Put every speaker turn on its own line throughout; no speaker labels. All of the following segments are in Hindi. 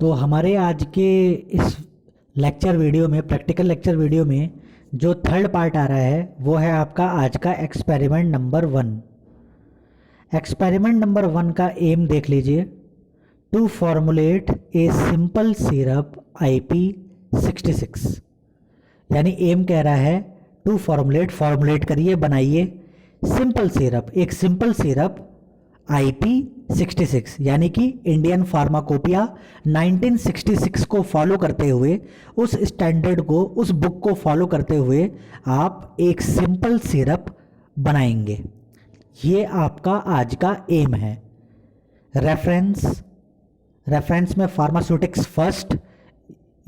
तो हमारे आज के इस लेक्चर वीडियो में, प्रैक्टिकल लेक्चर वीडियो में जो थर्ड पार्ट आ रहा है वो है आपका आज का एक्सपेरिमेंट नंबर 1। एक्सपेरिमेंट नंबर 1 का एम देख लीजिए। To formulate a simple syrup IP66, यानी एम कह रहा है टू फॉर्मुलेट करिए, बनाइए सिंपल सिरप, एक सिंपल सिरप IP66 यानी कि इंडियन फार्माकोपिया 1966 को फॉलो करते हुए, उस स्टैंडर्ड को, उस बुक को फॉलो करते हुए आप एक सिंपल सिरप बनाएंगे। ये आपका आज का एम है। रेफरेंस में फार्मास्यूटिक्स फर्स्ट,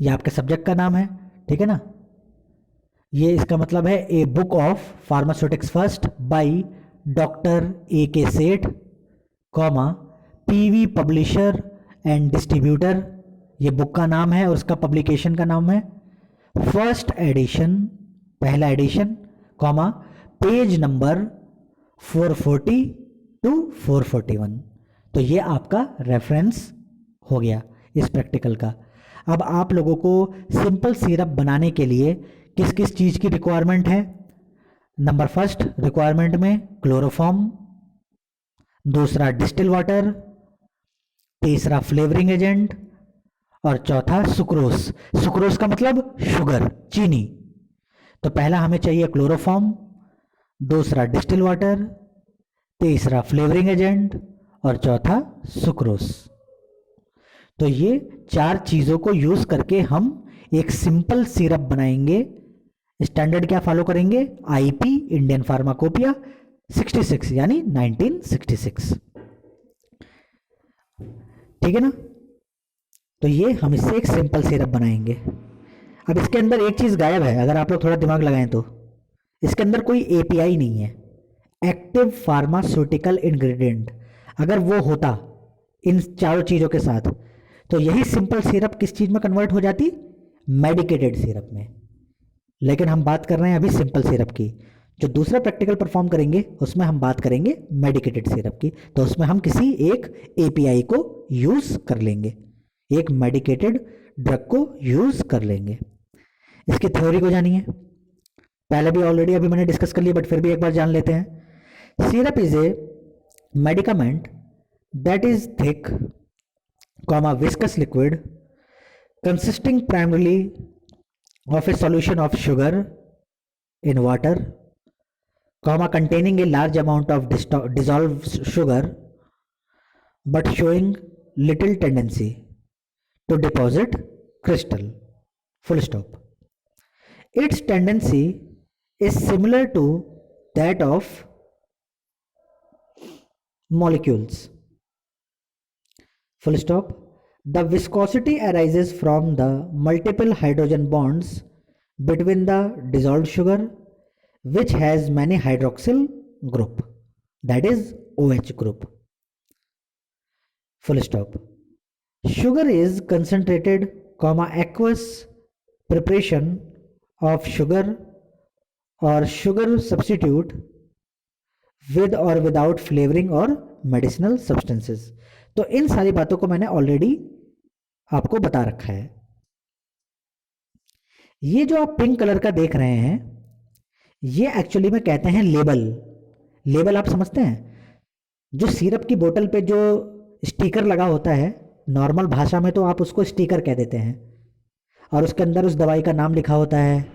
ये आपके सब्जेक्ट का नाम है, ठीक है ना। ये इसका मतलब है a book of pharmaceutics first by doctor AK Seth, comma PV publisher and distributor, ये बुक का नाम है और उसका पब्लिकेशन का नाम है फर्स्ट एडिशन, पहला edition, comma page number 440 to 441। तो ये आपका रेफरेंस हो गया इस प्रैक्टिकल का। अब आप लोगों को सिंपल सिरप बनाने के लिए किस किस चीज़ की रिक्वायरमेंट है। नंबर फर्स्ट रिक्वायरमेंट में क्लोरोफॉर्म, दूसरा डिस्टिल वाटर, तीसरा फ्लेवरिंग एजेंट और चौथा सुक्रोज। सुक्रोज का मतलब शुगर, चीनी। तो पहला हमें चाहिए क्लोरोफॉर्म, दूसरा डिस्टिल वाटर, तीसरा फ्लेवरिंग एजेंट और चौथा सुक्रोज। तो ये चार चीज़ों को यूज़ करके हम एक सिंपल सिरप बनाएंगे। स्टैंडर्ड क्या फॉलो करेंगे? IP इंडियन फार्माकोपिया 66 यानी 1966, ठीक है ना। तो ये हम इससे एक सिंपल सिरप बनाएंगे। अब इसके अंदर एक चीज़ गायब है, अगर आप लोग थोड़ा दिमाग लगाएं तो इसके अंदर कोई API नहीं है, एक्टिव फार्मास्यूटिकल इंग्रेडिएंट। अगर वो होता इन चारों चीज़ों के साथ तो यही सिंपल सिरप किस चीज़ में कन्वर्ट हो जाती? मेडिकेटेड सिरप में। लेकिन हम बात कर रहे हैं अभी सिंपल सिरप की। जो दूसरा प्रैक्टिकल परफॉर्म करेंगे उसमें हम बात करेंगे मेडिकेटेड सिरप की। तो उसमें हम किसी एक API को यूज़ कर लेंगे, एक मेडिकेटेड ड्रग को यूज़ कर लेंगे। इसकी थ्योरी को जानिए। पहले भी ऑलरेडी अभी मैंने डिस्कस कर लिया, बट फिर भी एक बार जान लेते हैं। Syrup is a medicament that is thick, viscous liquid consisting primarily of a solution of sugar in water, containing a large amount of dissolved sugar but showing little tendency to deposit crystal, full stop. Its tendency is similar to that of molecules, full stop. The viscosity arises from the multiple hydrogen bonds between the dissolved sugar, which has many hydroxyl group, that is OH group, full stop. Sugar is concentrated, aqueous preparation of sugar or sugar substitute with or without flavoring or medicinal substances. तो इन सारी बातों को मैंने ऑलरेडी आपको बता रखा है। ये जो आप पिंक कलर का देख रहे हैं ये एक्चुअली में कहते हैं लेबल आप समझते हैं? जो सिरप की बोतल पे जो स्टिकर लगा होता है, नॉर्मल भाषा में तो आप उसको स्टिकर कह देते हैं, और उसके अंदर उस दवाई का नाम लिखा होता है,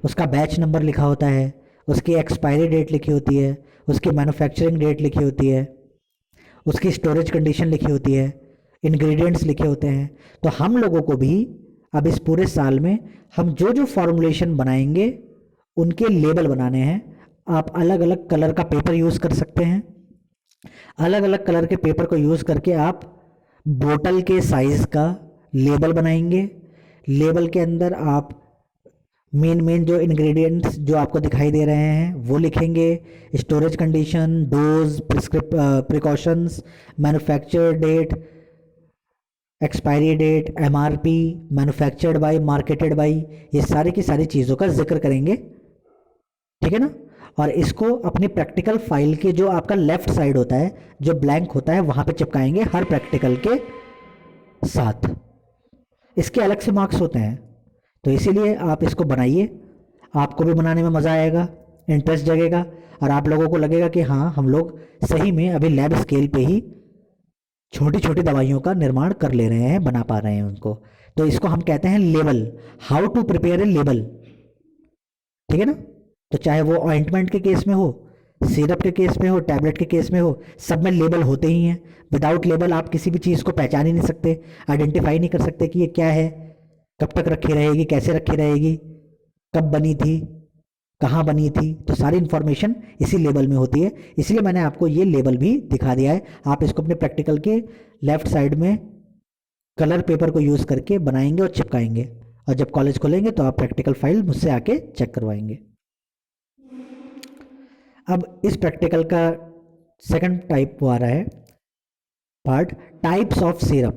उसका बैच नंबर लिखा होता है, उसकी एक्सपायरी डेट लिखी होती है, उसकी मैन्युफैक्चरिंग डेट लिखी होती है, उसकी स्टोरेज कंडीशन लिखी होती है, इंग्रेडिएंट्स लिखे होते हैं। तो हम लोगों को भी अब इस पूरे साल में हम जो जो फॉर्मुलेशन बनाएंगे उनके लेबल बनाने हैं। आप अलग अलग कलर का पेपर यूज़ कर सकते हैं। अलग अलग कलर के पेपर को यूज़ करके आप बोतल के साइज़ का लेबल बनाएंगे। लेबल के अंदर आप मेन जो इंग्रेडिएंट्स जो आपको दिखाई दे रहे हैं वो लिखेंगे, storage condition, dose, precautions, manufacture date, expiry date, MRP, manufactured by, marketed by, ये सारी की सारी चीज़ों का जिक्र करेंगे, ठीक है ना। और इसको अपनी प्रैक्टिकल फाइल के जो आपका लेफ्ट साइड होता है, जो ब्लैंक होता है, वहाँ पे चिपकाएंगे हर प्रैक्टिकल के साथ। इसके अलग से मार्क्स होते हैं। तो इसीलिए आप इसको बनाइए, आपको भी बनाने में मज़ा आएगा, इंटरेस्ट जगेगा और आप लोगों को लगेगा कि हाँ हम लोग सही में अभी लैब स्केल पे ही छोटी छोटी दवाइयों का निर्माण कर ले रहे हैं, बना पा रहे हैं उनको। तो इसको हम कहते हैं label, how to prepare a label, ठीक है ना। तो चाहे वो ऑइंटमेंट के केस में हो, सिरप के केस में हो, टैबलेट के केस में हो, सब में लेबल होते ही हैं। विदाउट लेबल आप किसी भी चीज़ को पहचान ही नहीं सकते, आइडेंटिफाई नहीं कर सकते कि ये क्या है, कब तक रखी रहेगी, कैसे रखी रहेगी, कब बनी थी, कहाँ बनी थी। तो सारी इन्फॉर्मेशन इसी लेबल में होती है, इसलिए मैंने आपको ये लेबल भी दिखा दिया है। आप इसको अपने प्रैक्टिकल के लेफ्ट साइड में कलर पेपर को यूज़ करके बनाएंगे और चिपकाएंगे, और जब कॉलेज खोलेंगे तो आप प्रैक्टिकल फाइल मुझसे आके चेक करवाएंगे। अब इस प्रैक्टिकल का सेकंड टाइप वो आ रहा है पार्ट, टाइप्स ऑफ सिरप।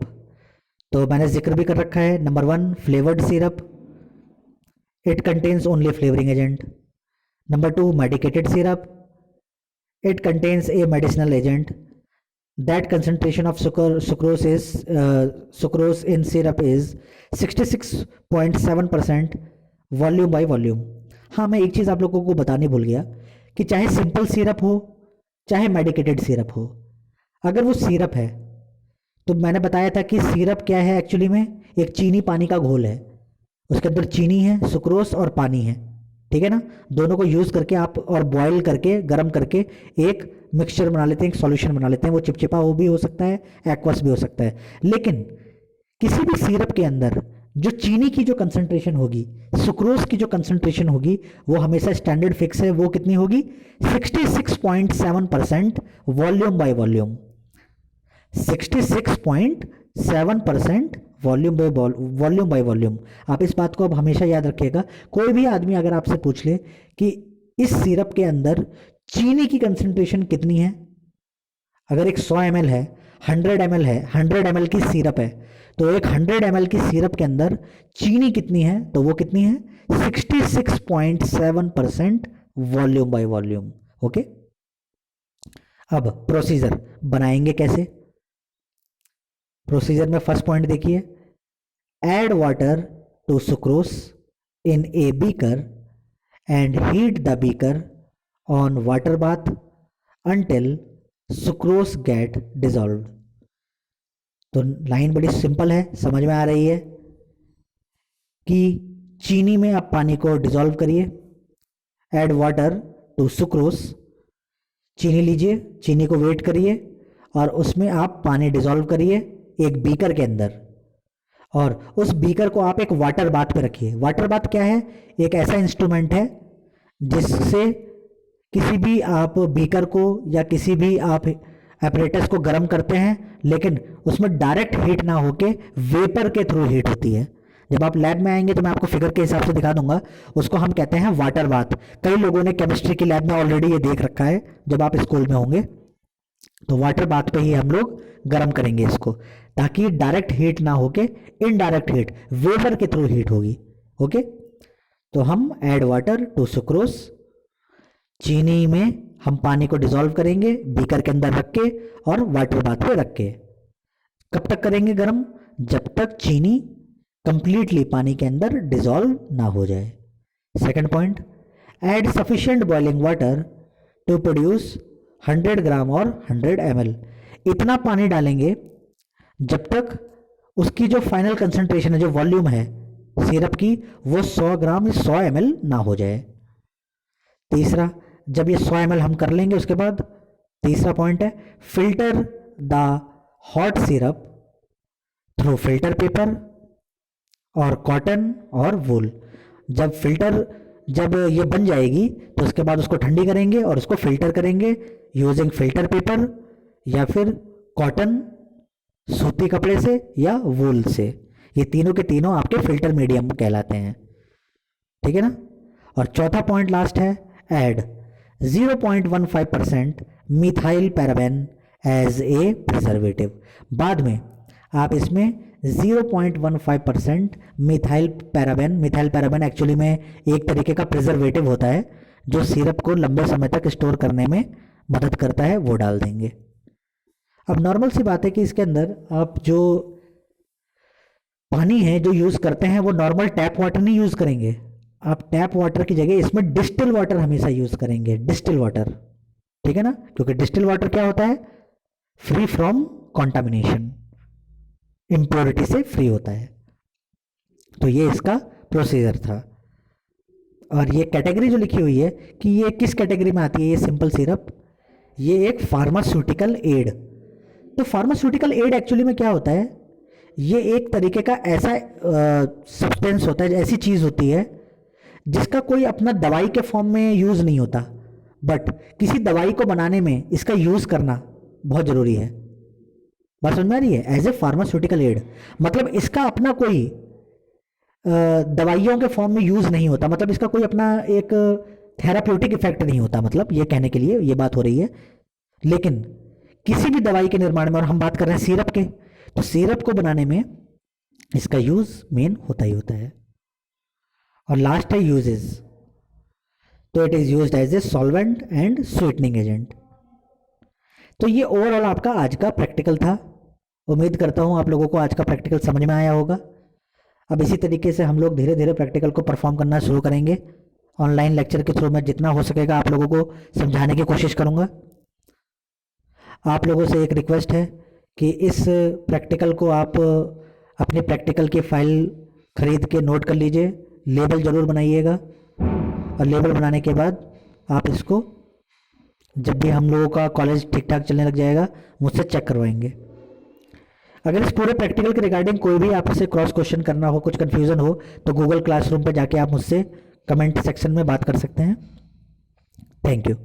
तो मैंने जिक्र भी कर रखा है। Number 1 flavoured syrup, it contains only flavouring agent. Number 2 medicated syrup, it contains a medicinal agent. That concentration of sucrose in syrup is 66.7% volume by volume. हाँ, मैं एक चीज़ आप लोगों को बताने भूल गया कि चाहे सिंपल सिरप हो चाहे मेडिकेटेड सिरप हो, अगर वो सिरप है तो मैंने बताया था कि सिरप क्या है एक्चुअली में, एक चीनी पानी का घोल है, उसके अंदर चीनी है, सुक्रोस और पानी है, ठीक है ना। दोनों को यूज़ करके आप और बॉयल करके गर्म करके एक मिक्सचर बना लेते हैं, एक सॉल्यूशन बना लेते हैं। वो चिपचिपा हो भी हो सकता है, एक्वस भी हो सकता है। लेकिन किसी भी सिरप के अंदर जो चीनी की जो कंसंट्रेशन होगी, सुक्रोज की जो कंसंट्रेशन होगी, वो हमेशा स्टैंडर्ड फिक्स है। वो कितनी होगी? 66.7% volume by volume. 66.7% volume by volume. आप इस बात को अब हमेशा याद रखिएगा। कोई भी आदमी अगर आपसे पूछ ले कि इस सिरप के अंदर चीनी की कंसंट्रेशन कितनी है, अगर एक 100 ml है, 100 ml है, 100 ml की सिरप है, तो एक 100 ml की सिरप के अंदर चीनी कितनी है, तो वो कितनी है? 66.7% वॉल्यूम बाय वॉल्यूम। ओके, अब प्रोसीजर बनाएंगे कैसे? प्रोसीजर में फर्स्ट पॉइंट देखिए, add water to sucrose in a beaker and heat the beaker on water bath until sucrose get dissolve. तो लाइन बड़ी सिंपल है, समझ में आ रही है कि चीनी में आप पानी को डिजॉल्व करिए, ऐड वाटर टू सुक्रोस, चीनी लीजिए, चीनी को वेट करिए और उसमें आप पानी डिजॉल्व करिए एक बीकर के अंदर, और उस बीकर को आप एक वाटर बाथ पे रखिए। वाटर बाथ क्या है? एक ऐसा इंस्ट्रूमेंट है जिससे किसी भी आप बीकर को या किसी भी आप एपरेटस को गर्म करते हैं, लेकिन उसमें डायरेक्ट हीट ना होके वेपर के थ्रू हीट होती है। जब आप लैब में आएंगे तो मैं आपको फिगर के हिसाब से दिखा दूंगा, उसको हम कहते हैं वाटर बाथ। कई लोगों ने केमिस्ट्री की लैब में ऑलरेडी ये देख रखा है जब आप स्कूल में होंगे। तो वाटर बाथ पे ही हम लोग गर्म करेंगे इसको, ताकि डायरेक्ट हीट ना होके इनडायरेक्ट हीट, वेपर के थ्रू हीट होगी। ओके, तो हम ऐड वाटर टू सुक्रोस, चीनी में हम पानी को डिसॉल्व करेंगे बीकर के अंदर रख के और वाटर बाथ पे रख के। कब तक करेंगे गर्म? जब तक चीनी कंप्लीटली पानी के अंदर डिसॉल्व ना हो जाए। Second point, add sufficient boiling water to produce 100 gram और 100 ml। इतना पानी डालेंगे जब तक उसकी जो फाइनल कंसंट्रेशन है, जो वॉल्यूम है सिरप की, वो 100 ग्राम या 100 ml ना हो जाए। तीसरा, जब ये 100 ml हम कर लेंगे, उसके बाद तीसरा पॉइंट है, filter the hot syrup through filter paper और कॉटन और वूल। जब ये बन जाएगी तो उसके बाद उसको ठंडी करेंगे और उसको फिल्टर करेंगे यूजिंग फिल्टर पेपर या फिर कॉटन, सूती कपड़े से या वूल से। ये तीनों के तीनों आपके फिल्टर मीडियम कहलाते हैं, ठीक है ना। और चौथा पॉइंट लास्ट है, add 0.15% methyl paraben as a preservative. बाद में आप इसमें 0.15% मिथाइल पैराबेन एक्चुअली में एक तरीके का प्रिजर्वेटिव होता है जो सिरप को लंबे समय तक स्टोर करने में मदद करता है, वो डाल देंगे। अब नॉर्मल सी बात है कि इसके अंदर आप जो पानी है जो यूज़ करते हैं वो नॉर्मल टैप वाटर नहीं यूज़ करेंगे, आप टैप वाटर की जगह इसमें डिस्टिल वाटर हमेशा यूज़ करेंगे, डिस्टिल वाटर, ठीक है ना, क्योंकि डिस्टिल वाटर क्या होता है, फ्री फ्रॉम कॉन्टामिनेशन, इम्प्योरिटी से फ्री होता है। तो ये इसका प्रोसीजर था। और ये कैटेगरी जो लिखी हुई है कि ये किस कैटेगरी में आती है, ये सिंपल सिरप, ये एक फार्मास्यूटिकल एड। तो फार्मास्यूटिकल एड एक्चुअली में क्या होता है, ये एक तरीके का ऐसा सब्सटेंस होता है, ऐसी चीज़ होती है जिसका कोई अपना दवाई के फॉर्म में यूज़ नहीं होता, बट किसी दवाई को बनाने में इसका यूज़ करना बहुत ज़रूरी है। बात समझ में आ रही है? एज ए फार्मास्यूटिकल एड मतलब इसका अपना कोई दवाइयों के फॉर्म में यूज़ नहीं होता, मतलब इसका कोई अपना एक थेराप्यूटिक इफेक्ट नहीं होता, मतलब ये कहने के लिए ये बात हो रही है। लेकिन किसी भी दवाई के निर्माण में, और हम बात कर रहे हैं सिरप के, तो सिरप को बनाने में इसका यूज़ मेन होता ही होता है। और लास्ट है यूजेस, तो it is used as a solvent and sweetening agent. तो ये ओवरऑल आपका आज का प्रैक्टिकल था। उम्मीद करता हूँ आप लोगों को आज का प्रैक्टिकल समझ में आया होगा। अब इसी तरीके से हम लोग धीरे धीरे प्रैक्टिकल को परफॉर्म करना शुरू करेंगे। ऑनलाइन लेक्चर के थ्रू मैं जितना हो सकेगा आप लोगों को समझाने की कोशिश करूँगा। आप लोगों से एक रिक्वेस्ट है कि इस प्रैक्टिकल को आप अपने प्रैक्टिकल की फ़ाइल ख़रीद के नोट कर लीजिए, लेबल ज़रूर बनाइएगा, और लेबल बनाने के बाद आप इसको जब भी हम लोगों का कॉलेज ठीक ठाक चलने लग जाएगा मुझसे चेक करवाएंगे। अगर इस पूरे प्रैक्टिकल के रिगार्डिंग कोई भी आपसे क्रॉस क्वेश्चन करना हो, कुछ कन्फ्यूज़न हो, तो गूगल क्लासरूम पर जाके आप मुझसे कमेंट सेक्शन में बात कर सकते हैं। Thank you.